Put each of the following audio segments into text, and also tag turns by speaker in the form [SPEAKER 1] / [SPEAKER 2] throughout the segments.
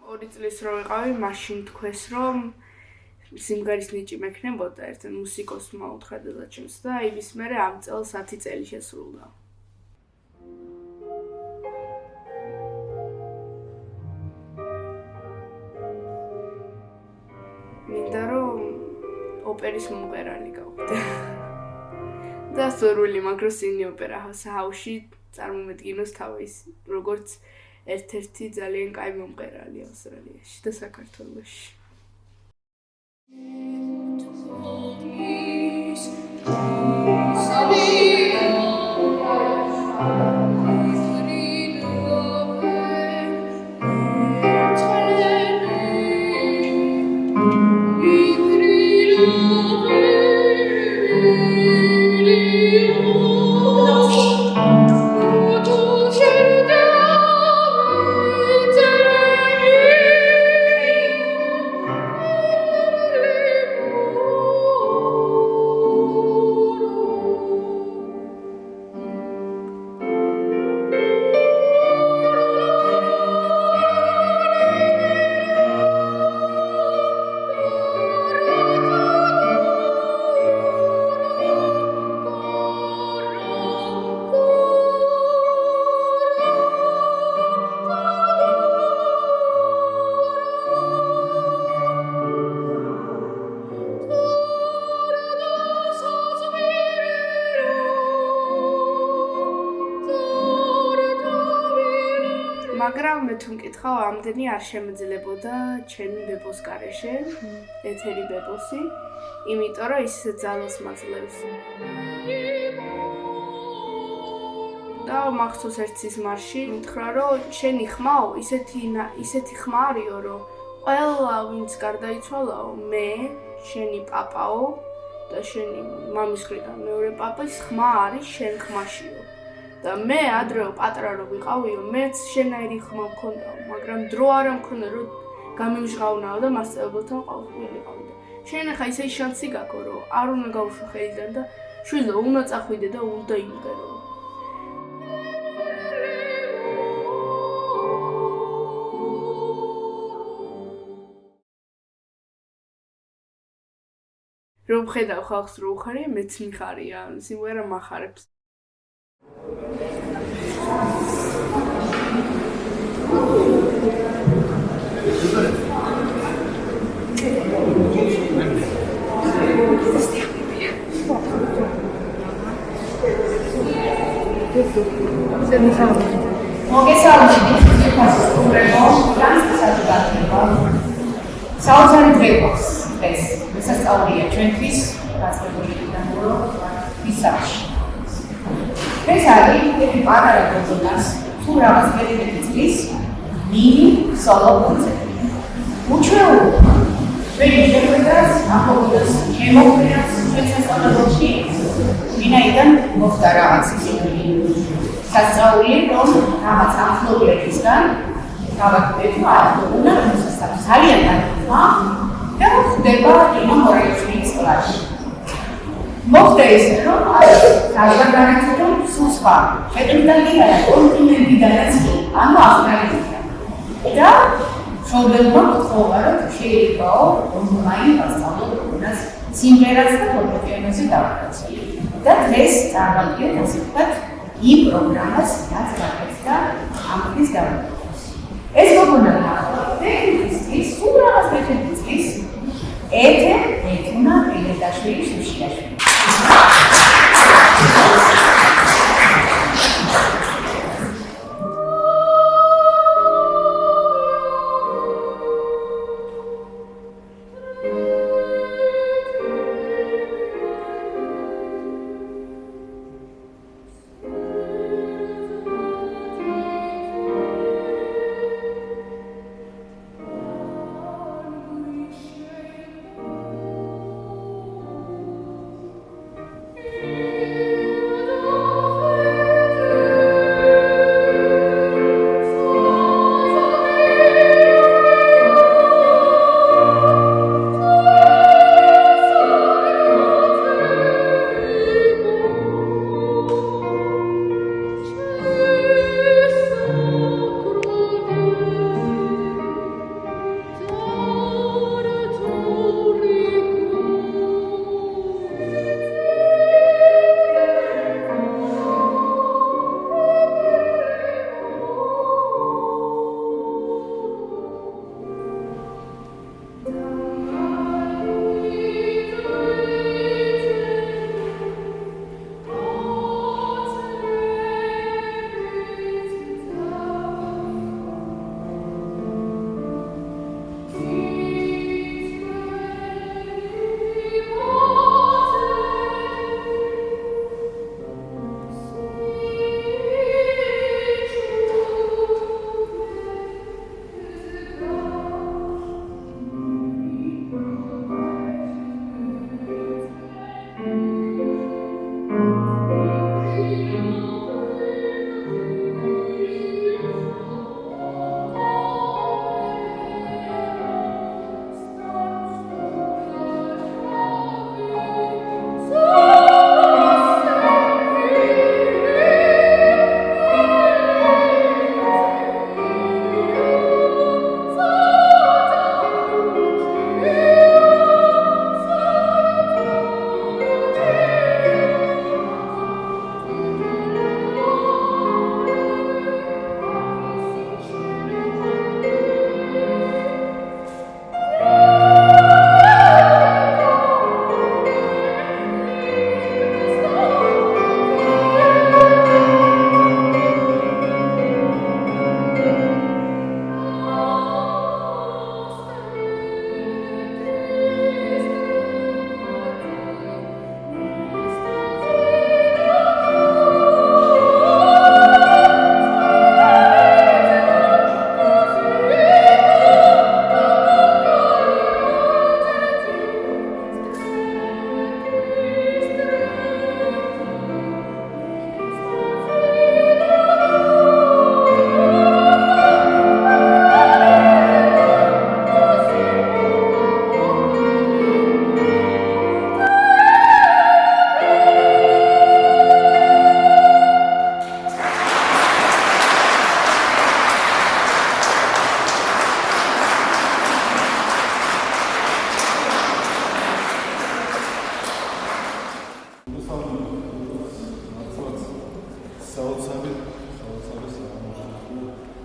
[SPEAKER 1] 2 წლის რო ვიყავი, მაშინ თქვეს რომ სიმღერის ნიჭი მექნებოდა, ერთ მუსიკოსმა უთხრა დედაჩემს და იმის მერე ამ წელს 10 წელი შესრულდა. მინდა რომ ოპერის მომღერალი გავხდე. და სურვილი მაქვს რომ სინი ოპერა ჰაუსში წარმომედგინოს თავის, როგორც ერთ-ერთი ძალიან კაი მომღერალი ავსტრალიაში და საქართველოში. მაგრამ მე თუ მკითხავ, ამდენი არ შემეძლებოდა ჩემი ბებოს გარეშე, ეთერი ბებოსი, იმიტომ რომ ის ძალას მაძლევს. და მახსოვს ერთ სიზმარში მითხრა, რომ შენი ხმაო ისეთი ხმა არისო, რომ ყველა ვინც გარდაიცვალაო, მე, შენი პაპაო და შენი მამის მხრიდან მეორე პაპის ხმა არის შენ ხმაშიო. და მე ადრეო პატარა რო ვიყავიო, მეც შენაირი ხმა მქონდაო, მაგრამ დრო არ მქონდა რომ გამიმჟღავნაო და მასწავლებელთან ყავიყავი და შენ ახლა ისე შანსი გაქვს რომ არ უნდა გაუშვა ხელიდან და შვილო უნდა წახვიდე და უნდა იმღერო. რომ ხედავ ხალხს რო უხარია, მეც მიხარია, სიმღერა მახარებს.
[SPEAKER 2] საოცარი დღე გვაქვს დღეს. შესაძლებელია ჩვენთვის გასწრებული დანურო ისაში. ეს არის ერთი პატარა გოგონას თუ რაღაც პერიოდი წლის მინი სოლო კონცერტი. უჩვეულო ვინმე შეგვიძლია ამბობს შემოგვიყვანს შესაძლებელში ვინაიდან მოხდა რაღაც ისეთი სასწაული რომ რაღაც ახლობლებისგან გავაკეთებთ უნდა ძალიან კარგია და ხდება იმ მორექციის სკოლაში. მოხდა ისე რომ საზოგადოებრივ სულ სხვა შეტყიდანია კონტინენტიდანაც ანუ ავსტრალიიდან და მშობლებმა გთხოვა რომ შეიქმნაო ონლაინ მასწავლებლობას სიმღერას და ფორტეპიანოზე დავაკეთე და დღეს წარმოვიდგენთ ასე ვთქვათ იმ პროგრამას რაც გაკეთდა ამ დღის გავაკეთებას. ეს გოგონა ტექნიკის სულ რაღაც ტექნიკის ეთნა პრინედაშვილი შუშიაშვილი.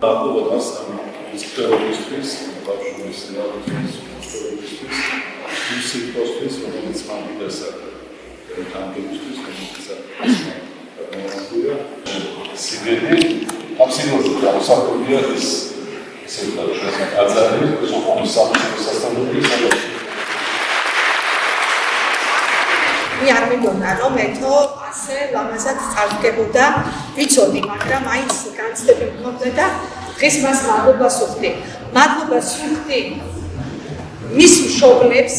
[SPEAKER 3] დაახლოებას სპეციალისტის ბავშვის ნაყოფის სპეციალისტის ისე პოსტის რომელიც მაგიდასა თანხებისთვის რომელიც სიგელი აბსოლუტურად გამოსახულია ეს სექტორი აზარი სოფლის სასწავლებელი
[SPEAKER 4] მე არ მეგონა რომ ეთო ასე ლამაზად წარდგებოდა ვიცოდი მაგრამ აიც განცდები მქონდა და დღეს მას მადლობას ვუხდი მადლობას ვუხდი მის მშობლებს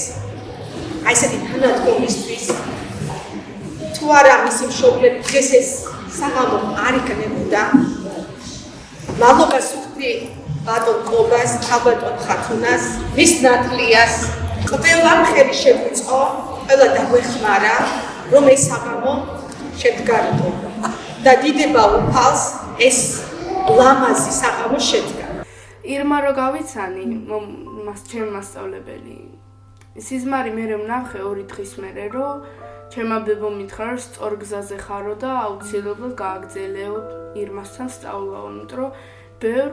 [SPEAKER 4] აი ესეთი თანადგომისთვის თუ არა მისი მშობლები დღეს ეს საღამო არ იქნებოდა მადლობას ვუხდი ბატონ კობას ბატონ ხათუნას მის ნათლიას ყველა ხელი შეგვიწყო ყველა დაგვეხმარა რომ ეს საღამო შედგარდო და დიდება უფალს ეს ლამაზი საღამო შედგა
[SPEAKER 1] ირმა რო გავიცანი ჩემ მასწავლებელი სიზმარი მე ვნახე 2 დღის მერე რომ ჩემმა ბებომ მითხრა რომ სწორ გზაზე ხარო და აუცილებლად გააგრძელეო ირმასთან სწავლა იმიტომ რომ ბევრ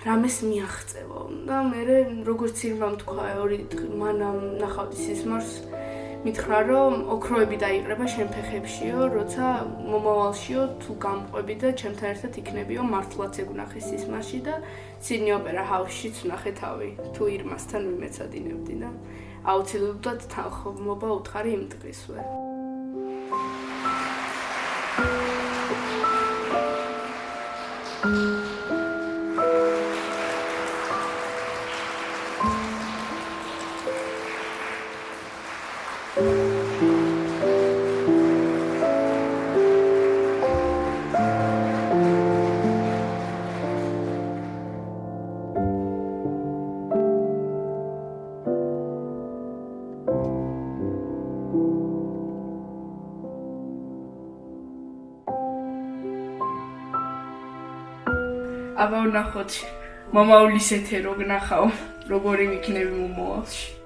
[SPEAKER 1] რამეს მიაღწევა და მე როგორც ირმამ თქვა 2 დღე მანამ ნახავდი სიზმარს მითხრა რომ ოქროები დაიყრება შენ ფეხებშიო როცა მომავალშიო თუ გამყვები და ჩემთან ერთად იქნებიო მართლაც ეგვნახე სიზმარში და ცინი ოპერა ჰაუსშიც ვნახე თავი თუ ირმასთან ვიმეცადინებდი და აუცილებლად თანხმობა უთხარი იმ დღისვე აბა ვნახოთ მომავლის ეთე რო გნახავ როგორი ვიქნები მომავალში